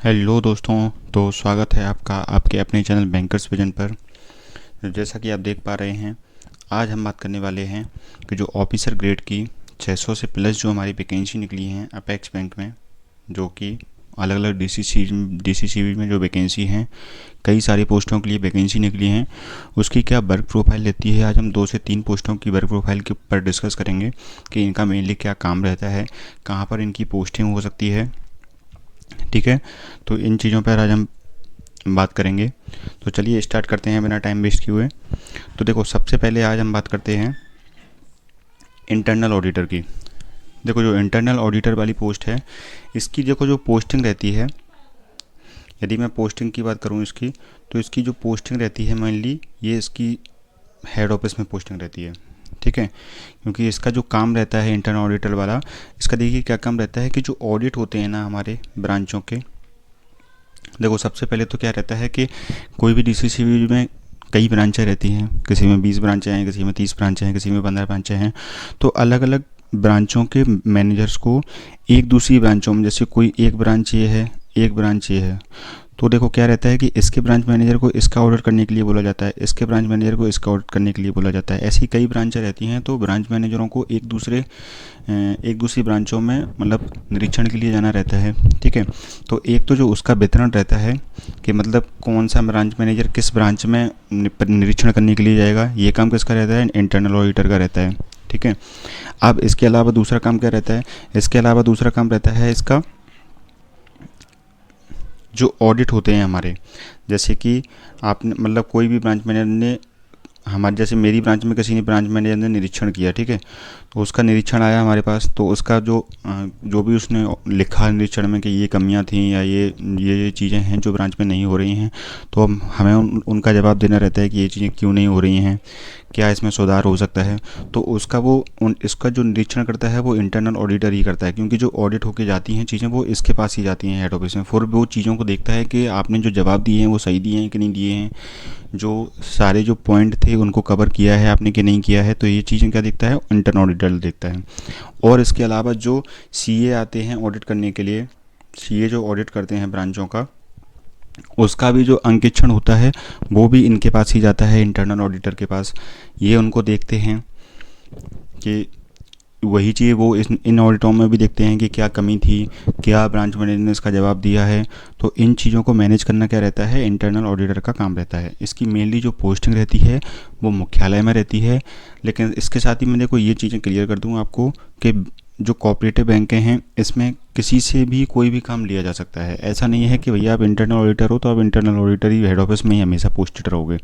Hello दोस्तों। तो स्वागत है आपका आपके अपने चैनल बैंकर्स विजन पर। जैसा कि आप देख पा रहे हैं, आज हम बात करने वाले हैं कि जो ऑफिसर ग्रेड की 600 से प्लस जो हमारी वैकेंसी निकली हैं अपेक्स बैंक में, जो कि अलग अलग डीसीसीबी में जो वैकेंसी हैं, कई सारी पोस्टों के लिए वैकेंसी निकली हैं, उसकी क्या वर्क प्रोफाइल रहती है। आज हम 2 से 3 पोस्टों की वर्क प्रोफाइल के ऊपर डिस्कस करेंगे कि इनका मेनली क्या काम रहता है, कहाँ पर इनकी पोस्टिंग हो सकती है। ठीक है, तो इन चीज़ों पर आज हम बात करेंगे। तो चलिए स्टार्ट करते हैं बिना टाइम वेस्ट किए हुए। तो देखो, सबसे पहले आज हम बात करते हैं इंटरनल ऑडिटर की। देखो, जो इंटरनल ऑडिटर वाली पोस्ट है, इसकी देखो जो पोस्टिंग रहती है, यदि मैं पोस्टिंग की बात करूं इसकी, तो इसकी जो पोस्टिंग रहती है मेनली ये इसकी हेड ऑफिस में पोस्टिंग रहती है। ठीक है, क्योंकि इसका जो काम रहता है इंटरनल ऑडिटर वाला, इसका देखिए क्या काम रहता है कि जो ऑडिट होते हैं ना हमारे ब्रांचों के, देखो सबसे पहले तो क्या रहता है कि कोई भी डीसीसीबी में कई ब्रांचें रहती हैं, किसी में 20 ब्रांचें हैं, किसी में 30 ब्रांचें हैं, किसी में 15 ब्रांचें हैं। तो अलग अलग ब्रांचों के मैनेजर्स को एक दूसरी ब्रांचों में, जैसे कोई एक ब्रांच ये है, एक ब्रांच ये है, तो देखो क्या रहता है कि इसके ब्रांच मैनेजर को इसका ऑर्डर करने के लिए बोला जाता है, इसके ब्रांच मैनेजर को इसका ऑर्डर करने के लिए बोला जाता है। ऐसी कई ब्रांचें रहती हैं, तो ब्रांच मैनेजरों को एक दूसरी ब्रांचों में मतलब निरीक्षण के लिए जाना रहता है। ठीक है, तो एक तो जो उसका वितरण रहता है कि मतलब कौन सा ब्रांच मैनेजर किस ब्रांच में निरीक्षण करने के लिए जाएगा, ये काम किसका रहता है, इंटरनल ऑडिटर का रहता है। ठीक है, अब इसके अलावा दूसरा काम क्या रहता है, इसके अलावा दूसरा काम रहता है इसका जो ऑडिट होते हैं हमारे, जैसे कि आपने मतलब कोई भी ब्रांच मैनेजर ने, हमारे जैसे मेरी ब्रांच में किसी ने ब्रांच मैनेजर ने निरीक्षण किया, ठीक है, तो उसका निरीक्षण आया हमारे पास, तो उसका जो भी उसने लिखा निरीक्षण में कि ये कमियां थी या ये चीज़ें हैं जो ब्रांच में नहीं हो रही हैं, तो हमें उनका जवाब देना रहता है कि ये चीज़ें क्यों नहीं हो रही हैं, क्या इसमें सुधार हो सकता है। तो उसका इसका जो निरीक्षण करता है वो इंटरनल ऑडिटर ही करता है, क्योंकि जो ऑडिट होके जाती हैं चीज़ें वो इसके पास ही जाती हैं हेड ऑफिस में। फिर वो चीज़ों को देखता है कि आपने जो जवाब दिए हैं वो सही दिए हैं कि नहीं दिए हैं, जो सारे जो पॉइंट थे उनको कवर किया है आपने कि नहीं किया है। तो ये चीज़ें क्या देखता है, इंटरनल ऑडिटर देखता है। और इसके अलावा जो सीए आते हैं ऑडिट करने के लिए, सीए जो ऑडिट करते हैं ब्रांचों का, उसका भी जो अंकेक्षण होता है वो भी इनके पास ही जाता है, इंटरनल ऑडिटर के पास। ये उनको देखते हैं कि वही चीज़ वो इन ऑडिटों में भी देखते हैं कि क्या कमी थी, क्या ब्रांच मैनेजर ने इसका जवाब दिया है। तो इन चीज़ों को मैनेज करना क्या रहता है, इंटरनल ऑडिटर का काम रहता है। इसकी मेनली जो पोस्टिंग रहती है वो मुख्यालय में रहती है। लेकिन इसके साथ ही मैं देखो ये चीज़ें क्लियर कर दूँ आपको कि जो कोऑपरेटिव बैंकें हैं इसमें किसी से भी कोई भी काम लिया जा सकता है। ऐसा नहीं है कि भैया आप इंटरनल ऑडिटर हो तो आप इंटरनल ऑडिटर ही हेड ऑफिस में ही हमेशा पोस्टेड रहोगे।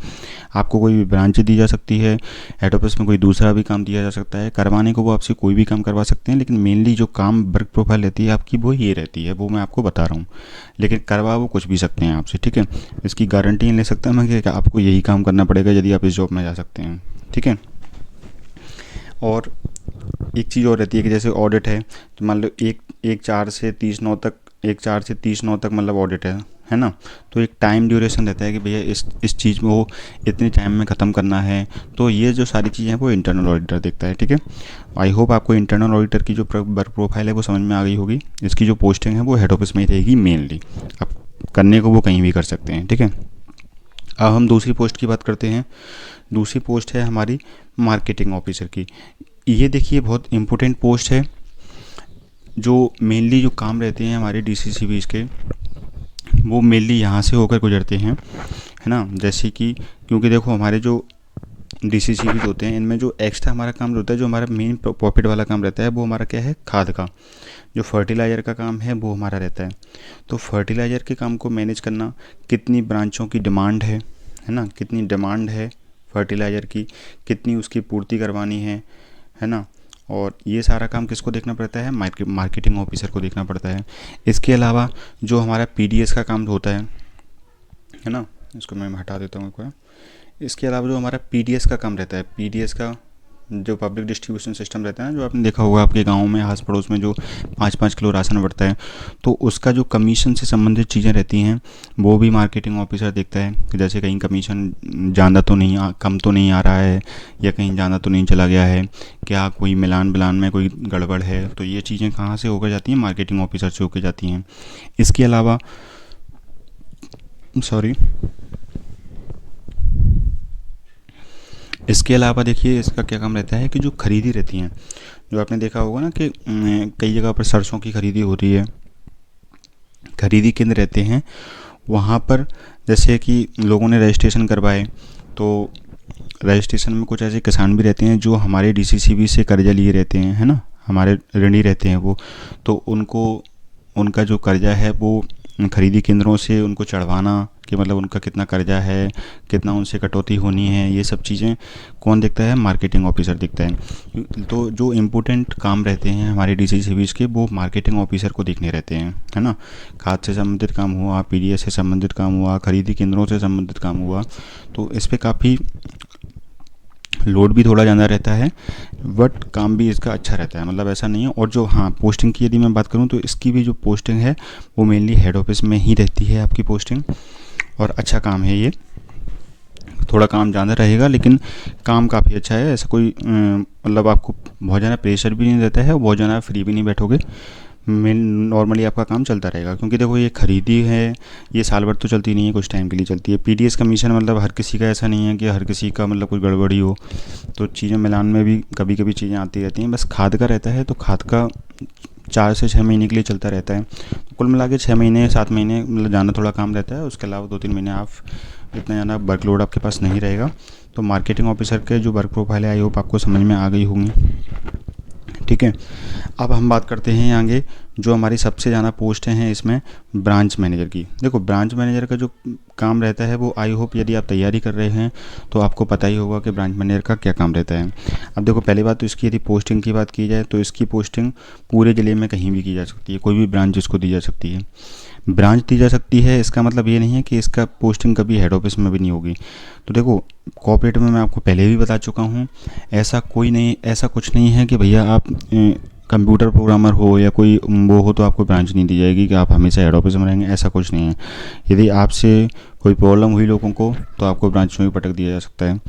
आपको कोई भी ब्रांच दी जा सकती है, हेड ऑफिस में कोई दूसरा भी काम दिया जा सकता है, करवाने को वो आपसे कोई भी काम करवा सकते हैं। लेकिन मेनली जो काम वर्क प्रोफाइल रहती है आपकी वो ये रहती है, वो मैं आपको बता रहा हूँ। लेकिन करवा वो कुछ भी सकते हैं आपसे। ठीक है, इसकी गारंटी नहीं ले सकता मैं कि आपको यही काम करना पड़ेगा यदि आप इस जॉब में जा सकते हैं। ठीक है, और एक चीज़ और रहती है कि जैसे ऑडिट है, तो मान लो एक 4 से 30 9 तक मतलब ऑडिट है ना। तो एक टाइम ड्यूरेशन रहता है कि भैया इस चीज़ में वो इतने टाइम में ख़त्म करना है। तो ये जो सारी चीज़ें हैं वो इंटरनल ऑडिटर देखता है। ठीक है, आई होप आपको इंटरनल ऑडिटर की जो वर्क प्रोफाइल है वो समझ में आ गई होगी। इसकी जो पोस्टिंग है वो हेड ऑफिस में ही रहेगी मेनली, अब करने को वो कहीं भी कर सकते हैं। ठीक है, अब हम दूसरी पोस्ट की बात करते हैं। दूसरी पोस्ट है हमारी मार्केटिंग ऑफिसर की। ये देखिए बहुत इम्पोर्टेंट पोस्ट है। जो मेनली जो काम रहते हैं हमारे डीसीसीबीज़ के, वो मेनली यहाँ से होकर गुजरते हैं, है ना। जैसे कि क्योंकि देखो हमारे जो डीसीसीबीज़ होते हैं इनमें जो एक्स्ट्रा हमारा काम होता है, जो हमारा मेन प्रॉफिट वाला काम रहता है, वो हमारा क्या है, खाद का जो फर्टिलाइज़र का काम है वो हमारा रहता है। तो फर्टिलाइज़र के काम को मैनेज करना, कितनी ब्रांचों की डिमांड है ना, कितनी डिमांड है फर्टिलाइज़र की, कितनी उसकी पूर्ति करवानी है ना। और ये सारा काम किसको देखना पड़ता है, मार्केटिंग ऑफिसर को देखना पड़ता है। इसके अलावा जो हमारा पीडीएस का काम होता है ना, इसको मैं हटा देता हूँ एक बार। इसके अलावा जो हमारा पीडीएस का काम रहता है, पीडीएस का जो पब्लिक डिस्ट्रीब्यूशन सिस्टम रहता है ना, जो आपने देखा होगा आपके गांव में आस पड़ोस में जो 5-5 किलो राशन बढ़ता है, तो उसका जो कमीशन से संबंधित चीज़ें रहती हैं वो भी मार्केटिंग ऑफिसर देखता है कि जैसे कहीं कमीशन ज़्यादा तो नहीं कम तो नहीं आ रहा है, या कहीं ज़्यादा तो नहीं चला गया है, क्या कोई मिलान बिलान में कोई गड़बड़ है। तो ये चीज़ें कहाँ से होकर जाती हैं, मार्केटिंग ऑफिसर से होकर जाती हैं। इसके अलावा सॉरी। इसके अलावा देखिए इसका क्या काम रहता है कि जो खरीदी रहती हैं, जो आपने देखा होगा ना कि कई जगह पर सरसों की खरीदी होती है, खरीदी केंद्र रहते हैं वहाँ पर। जैसे कि लोगों ने रजिस्ट्रेशन करवाए, तो रजिस्ट्रेशन में कुछ ऐसे किसान भी रहते हैं जो हमारे डीसीसीबी से कर्जा लिए रहते हैं, है ना, हमारे ऋणी रहते हैं वो। तो उनको उनका जो कर्जा है वो खरीदी केंद्रों से उनको चढ़वाना, कि मतलब उनका कितना कर्जा है, कितना उनसे कटौती होनी है, ये सब चीज़ें कौन देखता है? मार्केटिंग ऑफिसर देखता है। तो जो इम्पोर्टेंट काम रहते हैं हमारे डीसीसीबीज के, वो मार्केटिंग ऑफिसर को देखने रहते हैं, है ना। खाद से संबंधित काम हुआ, पीडीएस से संबंधित काम हुआ, खरीदी केंद्रों से संबंधित काम हुआ, तो इस पर काफ़ी लोड भी थोड़ा ज़्यादा रहता है, बट काम भी इसका अच्छा रहता है, मतलब ऐसा नहीं है। और जो हाँ पोस्टिंग की यदि मैं बात करूँ तो इसकी भी जो पोस्टिंग है वो मेनली हेड ऑफिस में ही रहती है आपकी पोस्टिंग, और अच्छा काम है ये। थोड़ा काम ज़्यादा रहेगा लेकिन काम काफ़ी अच्छा है। ऐसा कोई मतलब आपको बहुत ज़्यादा प्रेशर भी नहीं रहता है, बहुत ज़्यादा फ्री भी नहीं बैठोगे। मेन नॉर्मली आपका काम चलता रहेगा, क्योंकि देखो ये खरीदी है, ये साल भर तो चलती नहीं है, कुछ टाइम के लिए चलती है। पीडीएस कमीशन मतलब हर किसी का ऐसा नहीं है कि हर किसी का मतलब कोई गड़बड़ी हो, तो चीज़ें मिलान में भी कभी कभी चीज़ें आती रहती हैं। बस खाद का रहता है, तो खाद का 4 से 6 महीने के लिए चलता रहता है। तो कुल मिला के 6 महीने 7 महीने मतलब जाना थोड़ा काम रहता है, उसके अलावा 2-3 महीने आप इतना ज़्यादा वर्कलोड आपके पास नहीं रहेगा। तो मार्केटिंग ऑफिसर के जो वर्क प्रोफाइल है आई होप आपको समझ में आ गई होंगी, ठीक है। अब हम बात करते हैं आगे जो हमारी सबसे ज़्यादा पोस्ट हैं इसमें, ब्रांच मैनेजर की। देखो ब्रांच मैनेजर का जो काम रहता है वो आई होप यदि आप तैयारी कर रहे हैं तो आपको पता ही होगा कि ब्रांच मैनेजर का क्या काम रहता है। अब देखो पहली बात तो इसकी यदि पोस्टिंग की बात की जाए तो इसकी पोस्टिंग पूरे ज़िले में कहीं भी की जा सकती है, कोई भी ब्रांच इसको दी जा सकती है। ब्रांच दी जा सकती है इसका मतलब ये नहीं है कि इसका पोस्टिंग कभी हेड ऑफिस में भी नहीं होगी। तो देखो कोऑपरेटिव में मैं आपको पहले भी बता चुका हूँ, ऐसा कोई नहीं, ऐसा कुछ नहीं है कि भैया आप कंप्यूटर प्रोग्रामर हो या कोई वो हो तो आपको ब्रांच नहीं दी जाएगी कि आप हमेशा हेड ऑफिस में रहेंगे, ऐसा कुछ नहीं है। यदि आपसे कोई प्रॉब्लम हुई लोगों को तो आपको ब्रांच में भी पटक दिया जा सकता है,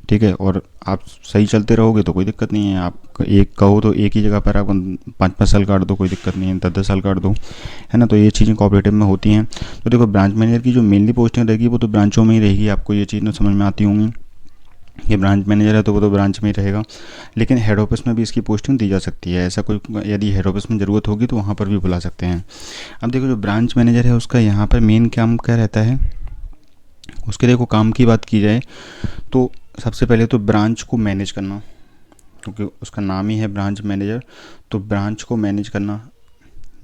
ठीक है। और आप सही चलते रहोगे तो कोई दिक्कत नहीं है। आप एक कहो तो एक ही जगह पर आप 5-5 साल काट दो, कोई दिक्कत नहीं है, 10-10 साल काट दो, है ना। तो ये चीज़ें कोऑपरेटिव में होती हैं। तो देखो ब्रांच मैनेजर की जो मेनली पोस्टिंग रहेगी वो तो ब्रांचों में ही रहेगी, आपको ये चीज़ ना समझ में आती होंगी। ये ब्रांच मैनेजर है तो वो तो ब्रांच में ही रहेगा, लेकिन हेड ऑफिस में भी इसकी पोस्टिंग दी जा सकती है। ऐसा कोई यदि हेड ऑफिस में ज़रूरत होगी तो वहाँ पर भी बुला सकते हैं। अब देखो जो ब्रांच मैनेजर है उसका यहाँ पर मेन काम क्या रहता है, उसके देखो काम की बात की जाए तो सबसे पहले तो ब्रांच को मैनेज करना, क्योंकि उसका नाम ही है ब्रांच मैनेजर। तो ब्रांच को मैनेज करना,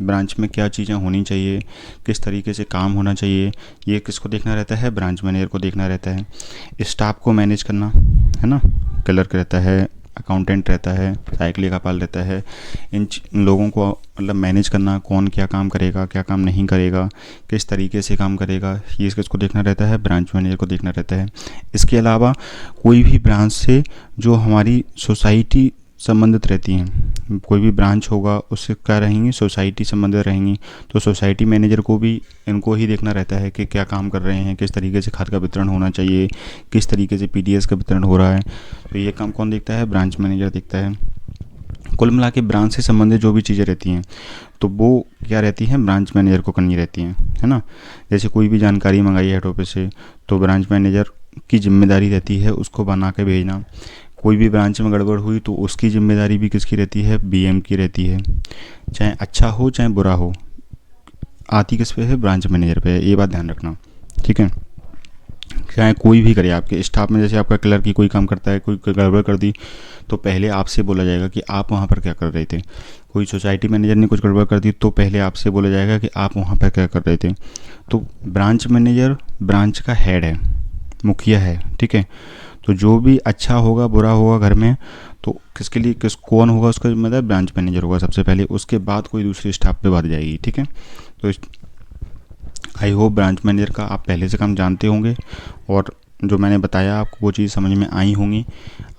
ब्रांच में क्या चीज़ें होनी चाहिए, किस तरीके से काम होना चाहिए, ये किसको देखना रहता है? ब्रांच मैनेजर को देखना रहता है। स्टाफ को मैनेज करना, है ना, क्लर्क रहता है, अकाउंटेंट रहता है, सहायक लेखापाल रहता है, इन लोगों को मतलब मैनेज करना, कौन क्या काम करेगा, क्या काम नहीं करेगा, किस तरीके से काम करेगा, ये किसको देखना रहता है? ब्रांच मैनेजर को देखना रहता है। इसके अलावा कोई भी ब्रांच से जो हमारी सोसाइटी संबंधित रहती हैं, कोई भी ब्रांच होगा उससे क्या रहेंगी? सोसाइटी संबंधित रहेंगी। तो सोसाइटी मैनेजर को भी इनको ही देखना रहता है कि क्या काम कर रहे हैं, किस तरीके से खाद का वितरण होना चाहिए, किस तरीके से पीडीएस का वितरण हो रहा है। तो ये काम कौन देखता है? ब्रांच मैनेजर देखता है। कुल मिला के ब्रांच से संबंधित जो भी चीज़ें रहती हैं तो वो क्या रहती हैं? ब्रांच मैनेजर को करनी रहती हैं, है ना। जैसे कोई भी जानकारी मंगाई हेड ऑफिस से तो ब्रांच मैनेजर की जिम्मेदारी रहती है उसको बना के भेजना। कोई भी ब्रांच में गड़बड़ हुई तो उसकी जिम्मेदारी भी किसकी रहती है? बीएम की रहती है। चाहे अच्छा हो चाहे बुरा हो, आती किस पे है? ब्रांच मैनेजर पे है, ये बात ध्यान रखना, ठीक है। चाहे कोई भी करे आपके स्टाफ में, जैसे आपका क्लर्क की कोई काम करता है, कोई गड़बड़ कर दी तो पहले आपसे बोला जाएगा कि आप वहाँ पर क्या कर रहे थे। कोई सोसाइटी मैनेजर ने कुछ गड़बड़ कर दी तो पहले आपसे बोला जाएगा कि आप वहाँ पर क्या कर रहे थे। तो ब्रांच मैनेजर ब्रांच का हेड है, मुखिया है, ठीक है। तो जो भी अच्छा होगा बुरा होगा घर में तो किसके लिए कौन होगा उसका जिम्मेदार? ब्रांच मैनेजर होगा सबसे पहले, उसके बाद कोई दूसरी स्टाफ पे बात जाएगी, ठीक है। तो आई होप ब्रांच मैनेजर का आप पहले से काम जानते होंगे और जो मैंने बताया आपको वो चीज़ समझ में आई होंगी।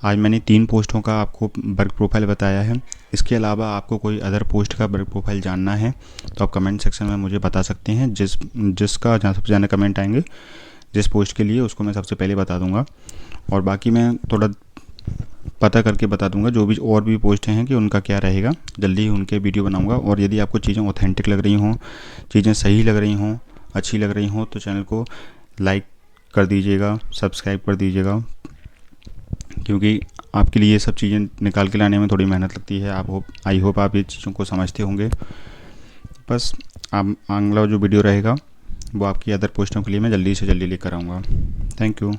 आज मैंने 3 पोस्टों का आपको वर्क प्रोफाइल बताया है। इसके अलावा आपको कोई अदर पोस्ट का वर्क प्रोफाइल जानना है तो आप कमेंट सेक्शन में मुझे बता सकते हैं। जिसका जहाँ सबसे ज़्यादा कमेंट आएंगे जिस पोस्ट के लिए, उसको मैं सबसे पहले बता दूंगा। और बाकी मैं थोड़ा पता करके बता दूंगा जो भी और भी पोस्ट हैं कि उनका क्या रहेगा, जल्दी ही उनके वीडियो बनाऊंगा। और यदि आपको चीज़ें ऑथेंटिक लग रही हों, चीज़ें सही लग रही हों, अच्छी लग रही हों तो चैनल को लाइक कर दीजिएगा, सब्सक्राइब कर दीजिएगा, क्योंकि आपके लिए ये सब चीज़ें निकाल के लाने में थोड़ी मेहनत लगती है। आई होप आप ये चीज़ों को समझते होंगे। बस आप अगला जो वीडियो रहेगा वो आपकी अदर पोस्टों के लिए मैं जल्दी से जल्दी लेकर आऊँगा। Thank you.